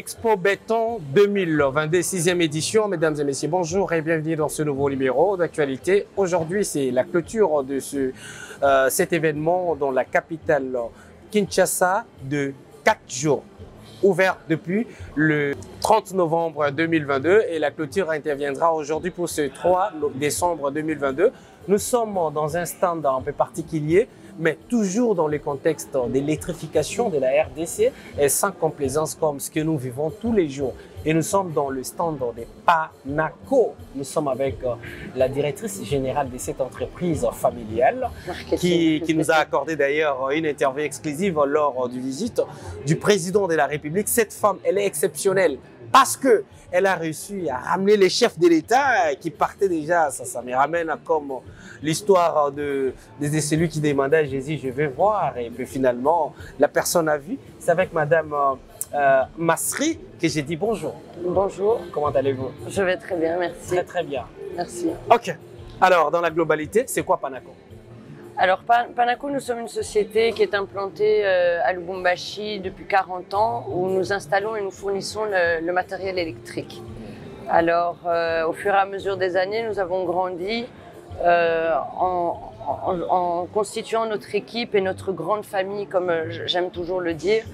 Expo Béton 2022, 6e édition. Mesdames et messieurs, bonjour et bienvenue dans ce nouveau numéro d'actualité. Aujourd'hui, c'est la clôture de cet événement dans la capitale Kinshasa de 4 jours. Ouvert depuis le 30 novembre 2022 et la clôture interviendra aujourd'hui pour ce 3 décembre 2022. Nous sommes dans un stand un peu particulier, mais toujours dans le contexte de l'électrification de la RDC et sans complaisance comme ce que nous vivons tous les jours. Et nous sommes dans le stand de Panaco. Nous sommes avec la directrice générale de cette entreprise familiale qui nous a accordé d'ailleurs une interview exclusive lors du visite du président de la République. Cette femme, elle est exceptionnelle parce que elle a réussi à ramener les chefs de l'État qui partaient déjà. Ça me ramène comme l'histoire de celui qui demandait à Jésus, je vais voir. Et puis finalement, la personne a vu. C'est avec Madame Masri que j'ai dit bonjour. Bonjour. Comment allez-vous? Je vais très bien, merci. Très très bien. Merci. Ok. Alors, dans la globalité, c'est quoi Panaco? Alors, Panaco, nous sommes une société qui est implantée à Lubumbashi depuis 40 ans, où nous installons et nous fournissons le matériel électrique. Alors, au fur et à mesure des années, nous avons grandi en constituant notre équipe et notre grande famille, comme j'aime toujours le dire,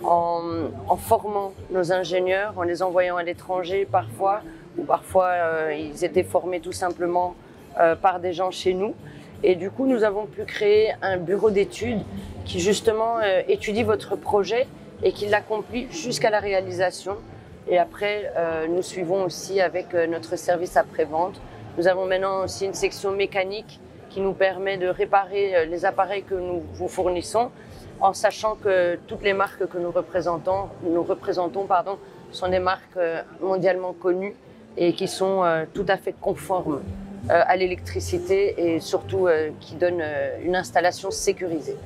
en formant nos ingénieurs, en les envoyant à l'étranger parfois, ou parfois ils étaient formés tout simplement par des gens chez nous. Et du coup, nous avons pu créer un bureau d'études qui justement étudie votre projet et qui l'accomplit jusqu'à la réalisation. Et après, nous suivons aussi avec notre service après-vente. Nous avons maintenant aussi une section mécanique qui nous permet de réparer les appareils que nous vous fournissons, en sachant que toutes les marques que nous représentons sont des marques mondialement connues et qui sont tout à fait conformes à l'électricité et surtout qui donnent une installation sécurisée.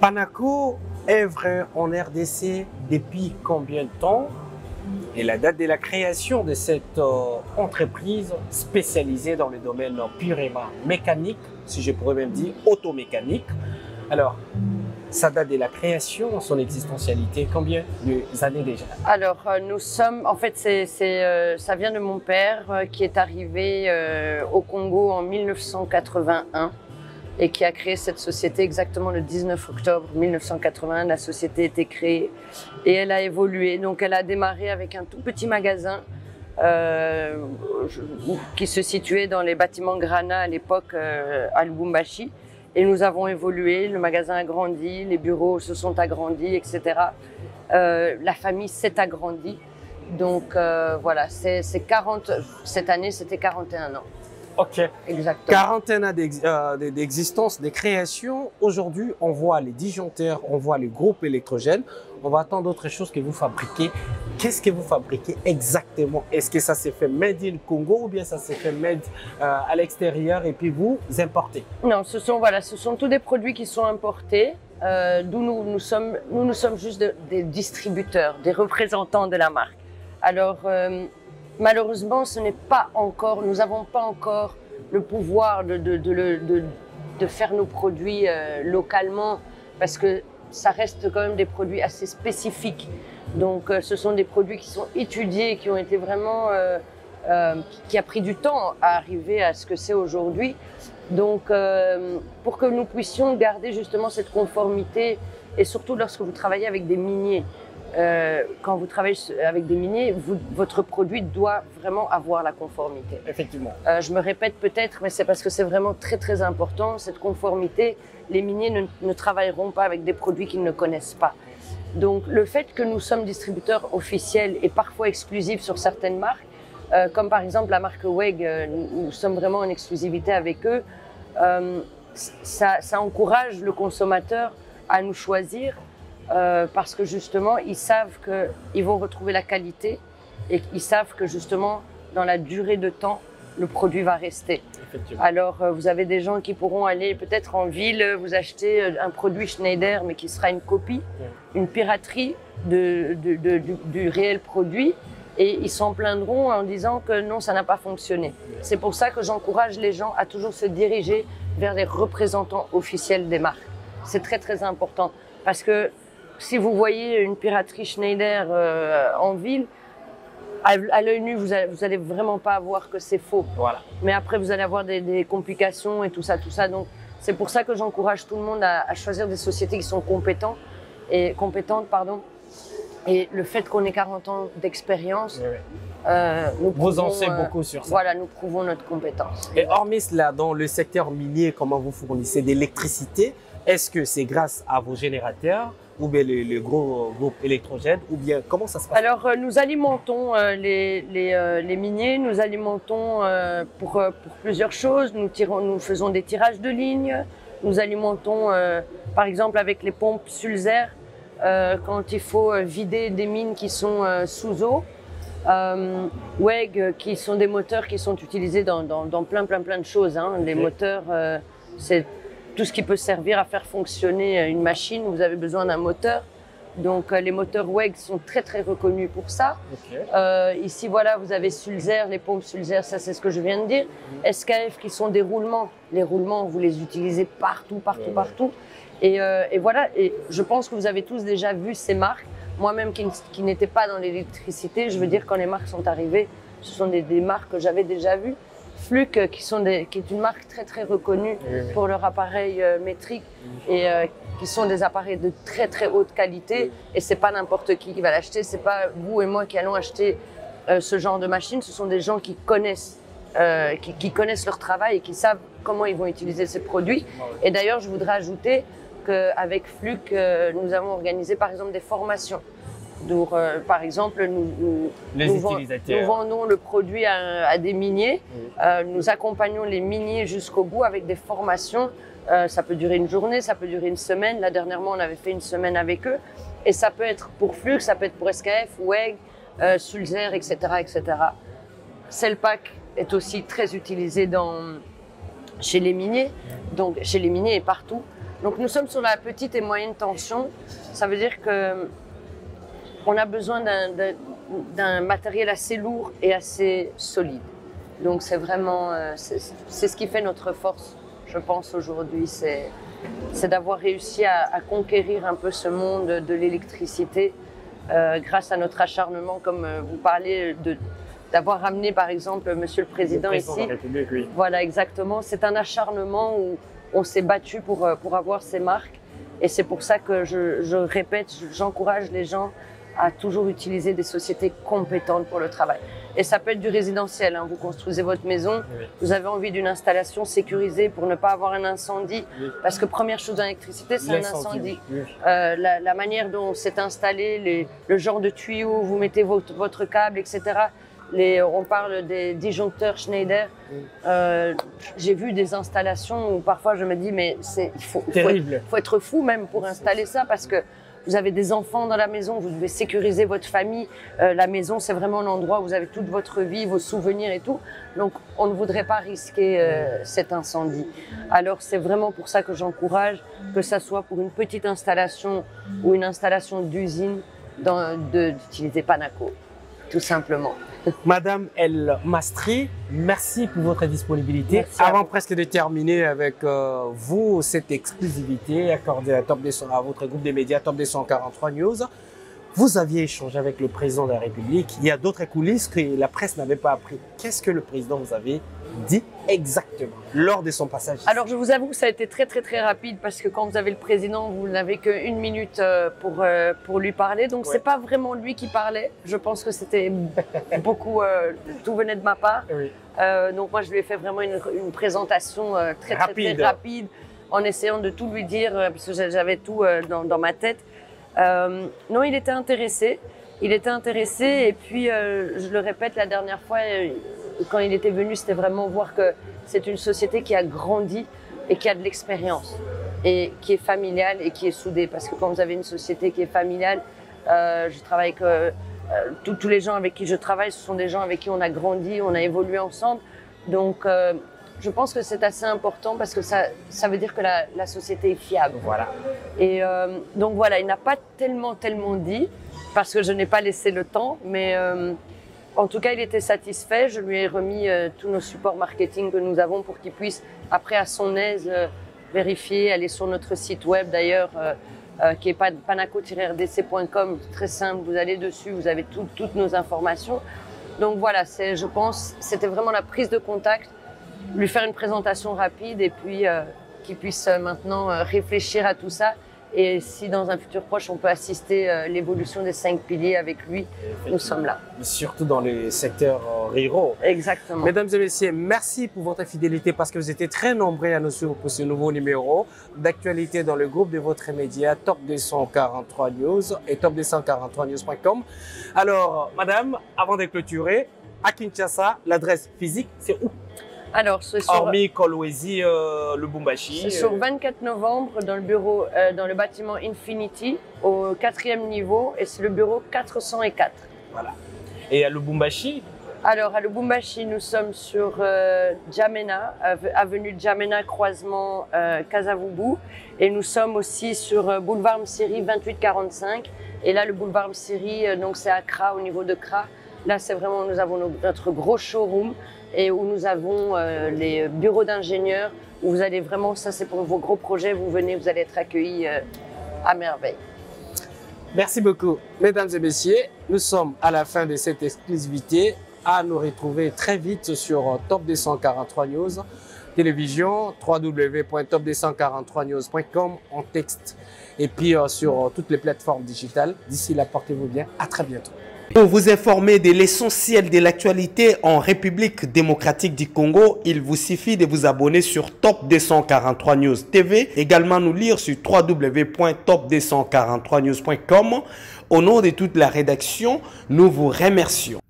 Panaco œuvre en RDC depuis combien de temps? Et la date de la création de cette entreprise spécialisée dans le domaine purement mécanique, si je pourrais même dire automécanique. Alors, sa date de la création, son existentialité, combien d'années déjà? Alors, nous sommes, en fait, ça vient de mon père qui est arrivé au Congo en 1981 et qui a créé cette société exactement le 19 octobre 1981. La société a été créée et elle a évolué. Donc, elle a démarré avec un tout petit magasin qui se situait dans les bâtiments Grana à l'époque à Lubumbashi. Et nous avons évolué, le magasin a grandi, les bureaux se sont agrandis, etc. La famille s'est agrandie. Donc voilà, cette année, c'était 41 ans. Ok. Exactement. 41 ans d'existence, de création. Aujourd'hui, on voit les disjoncteurs, on voit les groupes électrogènes. On va attendre d'autres choses que vous fabriquez. Qu'est-ce que vous fabriquez exactement? Est-ce que ça s'est fait made in Congo ou bien ça s'est fait made à l'extérieur et puis vous importez? Non, ce sont tous des produits qui sont importés. D'où nous sommes juste des distributeurs, des représentants de la marque. Alors, malheureusement, nous n'avons pas encore le pouvoir de faire nos produits localement parce que ça reste quand même des produits assez spécifiques. Donc, ce sont des produits qui sont étudiés, qui ont été vraiment, qui a pris du temps à arriver à ce que c'est aujourd'hui. Donc, pour que nous puissions garder justement cette conformité et surtout lorsque vous travaillez avec des miniers, quand vous travaillez avec des miniers, votre produit doit vraiment avoir la conformité. Effectivement. Je me répète peut-être, mais c'est parce que c'est vraiment très très important, cette conformité. Les miniers ne travailleront pas avec des produits qu'ils ne connaissent pas. Donc le fait que nous sommes distributeurs officiels et parfois exclusifs sur certaines marques, comme par exemple la marque WEG, nous sommes vraiment en exclusivité avec eux, ça encourage le consommateur à nous choisir parce que justement ils savent qu'ils vont retrouver la qualité et ils savent que justement dans la durée de temps le produit va rester. Alors vous avez des gens qui pourront aller peut-être en ville, vous acheter un produit Schneider mais qui sera une copie, une piraterie du réel produit et ils s'en plaindront en disant que non, ça n'a pas fonctionné. C'est pour ça que j'encourage les gens à toujours se diriger vers les représentants officiels des marques. C'est très très important parce que si vous voyez une piraterie Schneider en ville, à l'œil nu, vous allez vraiment pas voir que c'est faux. Voilà. Mais après, vous allez avoir des complications et tout ça. Donc, c'est pour ça que j'encourage tout le monde à choisir des sociétés qui sont compétentes. Et le fait qu'on ait 40 ans d'expérience, vous en savez beaucoup sur ça. Voilà, nous prouvons notre compétence. Et hormis cela, dans le secteur minier, comment vous fournissez de l'électricité? Est-ce que c'est grâce à vos générateurs ou bien le gros groupe électrogène, ou bien comment ça se passe? Alors, nous alimentons les miniers, nous alimentons pour plusieurs choses. Nous faisons des tirages de lignes, nous alimentons par exemple avec les pompes Sulzer quand il faut vider des mines qui sont sous eau. WEG, qui sont des moteurs qui sont utilisés dans plein de choses. Hein. Les moteurs, c'est tout ce qui peut servir à faire fonctionner une machine. Vous avez besoin d'un moteur. Donc les moteurs WEG sont très reconnus pour ça. Ici, voilà, vous avez Sulzer, les pompes Sulzer, ça c'est ce que je viens de dire. SKF qui sont des roulements. Les roulements, vous les utilisez partout. Et voilà, et je pense que vous avez tous déjà vu ces marques. Moi-même qui n'étais pas dans l'électricité, je veux dire quand les marques sont arrivées, ce sont des marques que j'avais déjà vues. Fluke, qui est une marque très reconnue pour leur appareil métrique et qui sont des appareils de très haute qualité. Et c'est pas n'importe qui va l'acheter, c'est pas vous et moi qui allons acheter ce genre de machine. Ce sont des gens qui connaissent leur travail et qui savent comment ils vont utiliser ces produits. Et d'ailleurs, je voudrais ajouter qu'avec Fluke, nous avons organisé par exemple des formations. Donc, par exemple, nous vendons le produit à des miniers. Nous accompagnons les miniers jusqu'au bout avec des formations. Ça peut durer une journée, ça peut durer une semaine. Là, dernièrement, on avait fait une semaine avec eux. Et ça peut être pour Flux, ça peut être pour SKF, WEG, Sulzer, etc., etc. Cellpack est aussi très utilisé chez les miniers, donc chez les miniers et partout. Donc, nous sommes sur la petite et moyenne tension. Ça veut dire que on a besoin d'un matériel assez lourd et assez solide. Donc c'est vraiment, c'est ce qui fait notre force, je pense, aujourd'hui. C'est d'avoir réussi à conquérir un peu ce monde de l'électricité grâce à notre acharnement, comme vous parlez, d'avoir ramené par exemple Monsieur le Président ici. De la République, oui. Voilà, exactement. C'est un acharnement où on s'est battu pour avoir ces marques. Et c'est pour ça que je répète, j'encourage les gens à toujours utiliser des sociétés compétentes pour le travail. Et ça peut être du résidentiel, hein. Vous construisez votre maison, vous avez envie d'une installation sécurisée pour ne pas avoir un incendie, parce que première chose dans l'électricité, c'est un incendie. La manière dont c'est installé, le genre de tuyau, vous mettez votre câble, etc. On parle des disjoncteurs Schneider. J'ai vu des installations où parfois je me dis, mais il faut être fou même pour installer ça, parce que vous avez des enfants dans la maison, vous devez sécuriser votre famille. La maison, c'est vraiment l'endroit où vous avez toute votre vie, vos souvenirs et tout. Donc, on ne voudrait pas risquer cet incendie. Alors, c'est vraiment pour ça que j'encourage, que ça soit pour une petite installation ou une installation d'usine, d'utiliser Panaco, tout simplement. Madame El Mastri, merci pour votre disponibilité. Avant presque de terminer avec vous, cette exclusivité accordée à votre groupe des médias Top 243 News, vous aviez échangé avec le président de la République. Il y a d'autres coulisses que la presse n'avait pas appris. Qu'est-ce que le président vous avait dit exactement lors de son passage ici? Alors, je vous avoue que ça a été très rapide, parce que quand vous avez le président, vous n'avez qu'1 minute pour lui parler. Donc, c'est pas vraiment lui qui parlait. Je pense que c'était beaucoup, tout venait de ma part. Donc, moi, je lui ai fait vraiment une présentation très rapide, en essayant de tout lui dire, parce que j'avais tout dans ma tête. Non, il était intéressé. Et puis, je le répète, la dernière fois, quand il était venu, c'était vraiment voir que c'est une société qui a grandi et qui a de l'expérience et qui est familiale et qui est soudée. Parce que quand vous avez une société qui est familiale, je travaille avec tous les gens avec qui je travaille, ce sont des gens avec qui on a grandi, on a évolué ensemble. Donc, je pense que c'est assez important, parce que ça veut dire que la société est fiable. Voilà. Et donc voilà, il n'a pas tellement dit, parce que je n'ai pas laissé le temps, mais en tout cas, il était satisfait. Je lui ai remis tous nos supports marketing que nous avons pour qu'il puisse, après, à son aise, vérifier, aller sur notre site web. D'ailleurs, qui est panaco-rdc.com, très simple, vous allez dessus, vous avez toutes nos informations. Donc voilà, je pense, c'était vraiment la prise de contact, lui faire une présentation rapide et puis qu'il puisse maintenant réfléchir à tout ça. Et si dans un futur proche, on peut assister l'évolution des 5 piliers avec lui, nous sommes là. Surtout dans les secteurs ruraux. Exactement. Mesdames et messieurs, merci pour votre fidélité parce que vous étiez très nombreux à nous suivre pour ce nouveau numéro d'actualité dans le groupe de votre média Top 243 News et top243news.com. Alors, madame, avant de clôturer, à Kinshasa, l'adresse physique, c'est où? Alors, hormis Kolwezi, Lubumbashi. C'est sur 24 novembre dans le bureau, dans le bâtiment Infinity, au 4e niveau, et c'est le bureau 404. Voilà. Et à Lubumbashi? Alors, à Lubumbashi, nous sommes sur Djamena, avenue Djamena, croisement Kasavubu, et nous sommes aussi sur boulevard Msiri 2845. Et là, le boulevard Msiri, donc c'est à Kra, au niveau de Kra. Là, c'est vraiment, nous avons notre gros showroom et où nous avons les bureaux d'ingénieurs où vous allez vraiment, ça c'est pour vos gros projets, vous venez, vous allez être accueillis à merveille. Merci beaucoup. Mesdames et messieurs, nous sommes à la fin de cette exclusivité. À nous retrouver très vite sur Top 243 News, télévision, www.top243news.com en texte et puis sur toutes les plateformes digitales. D'ici là, portez-vous bien. À très bientôt. Pour vous informer de l'essentiel de l'actualité en République démocratique du Congo, il vous suffit de vous abonner sur Top 243 News TV, également nous lire sur www.top243news.com. Au nom de toute la rédaction, nous vous remercions.